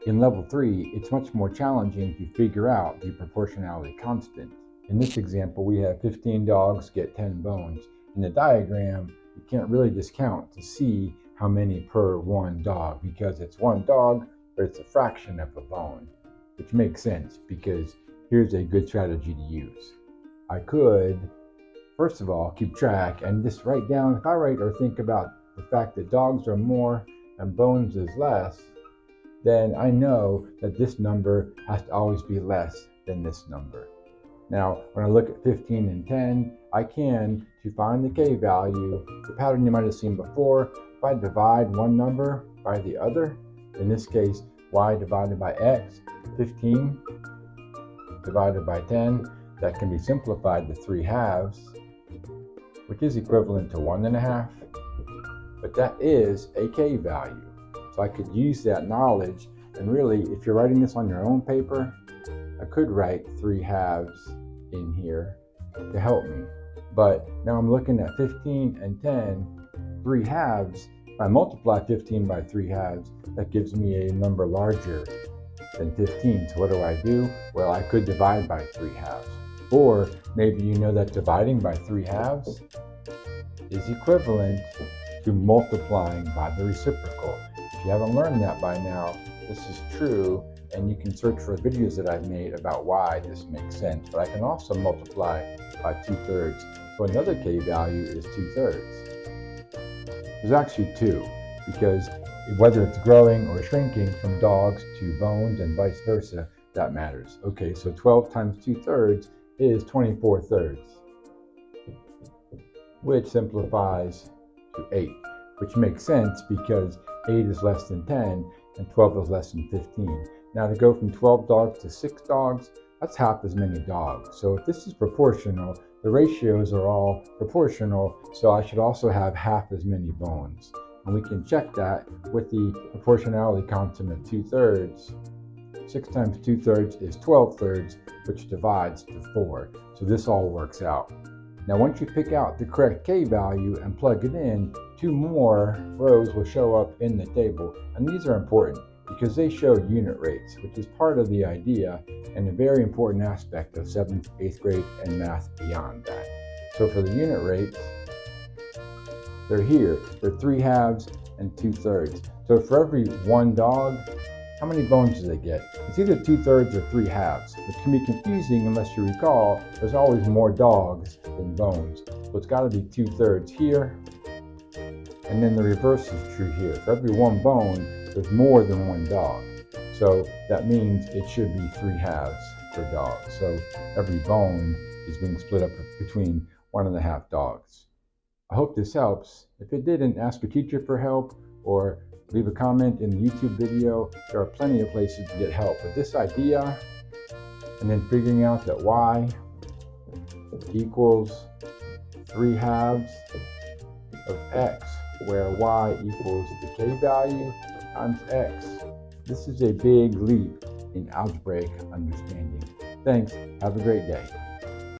In level 3, it's much more challenging to figure out the proportionality constant. In this example, we have 15 dogs get 10 bones. In the diagram, you can't really just count to see how many per one dog because it's one dog, but it's a fraction of a bone, which makes sense because here's a good strategy to use. I could, first of all, keep track and just write down, if I write or think about the fact that dogs are more and bones is less, then I know that this number has to always be less than this number. Now, when I look at 15 and 10, I can, to find the k value, the pattern you might have seen before, if I divide one number by the other, in this case, y divided by x, 15 divided by 10, that can be simplified to 3/2, which is equivalent to 1.5, but that is a k value. So I could use that knowledge, and really, if you're writing this on your own paper, I could write 3/2 in here to help me. But now I'm looking at 15 and 10, 3/2. If I multiply 15 by 3/2, that gives me a number larger than 15. So what do? Well, I could divide by 3/2. Or maybe you know that dividing by 3/2 is equivalent to multiplying by the reciprocal. If you haven't learned that by now, this is true, and you can search for videos that I've made about why this makes sense. But I can also multiply by 2/3. So another k value is 2/3. There's actually two, because whether it's growing or shrinking from dogs to bones and vice versa, that matters. Okay, so 12 times 2/3 is 24/3, which simplifies to 8, which makes sense because 8 is less than 10 and 12 is less than 15. Now to go from 12 dogs to 6 dogs, that's half as many dogs. So if this is proportional, the ratios are all proportional, so I should also have half as many bones. And we can check that with the proportionality constant of 2/3. 6 times 2/3 is 12/3, which divides to 4. So this all works out. Now once you pick out the correct k value and plug it in, 2 more rows will show up in the table. And these are important because they show unit rates, which is part of the idea and a very important aspect of 7th, 8th grade and math beyond that. So for the unit rates, they're here. They're 3/2 and 2/3. So for every one dog, how many bones do they get? It's either 2/3 or 3/2, which can be confusing unless you recall there's always more dogs than bones. So it's got to be 2/3 here, and then the reverse is true here. For every one bone, there's more than one dog. So that means it should be 3/2 per dog. So every bone is being split up between 1.5 dogs. I hope this helps. If it didn't, ask a teacher for help or leave a comment in the YouTube video. There are plenty of places to get help. But this idea, and then figuring out that y equals 3/2 of x, where y equals the k value times x. This is a big leap in algebraic understanding. Thanks. Have a great day.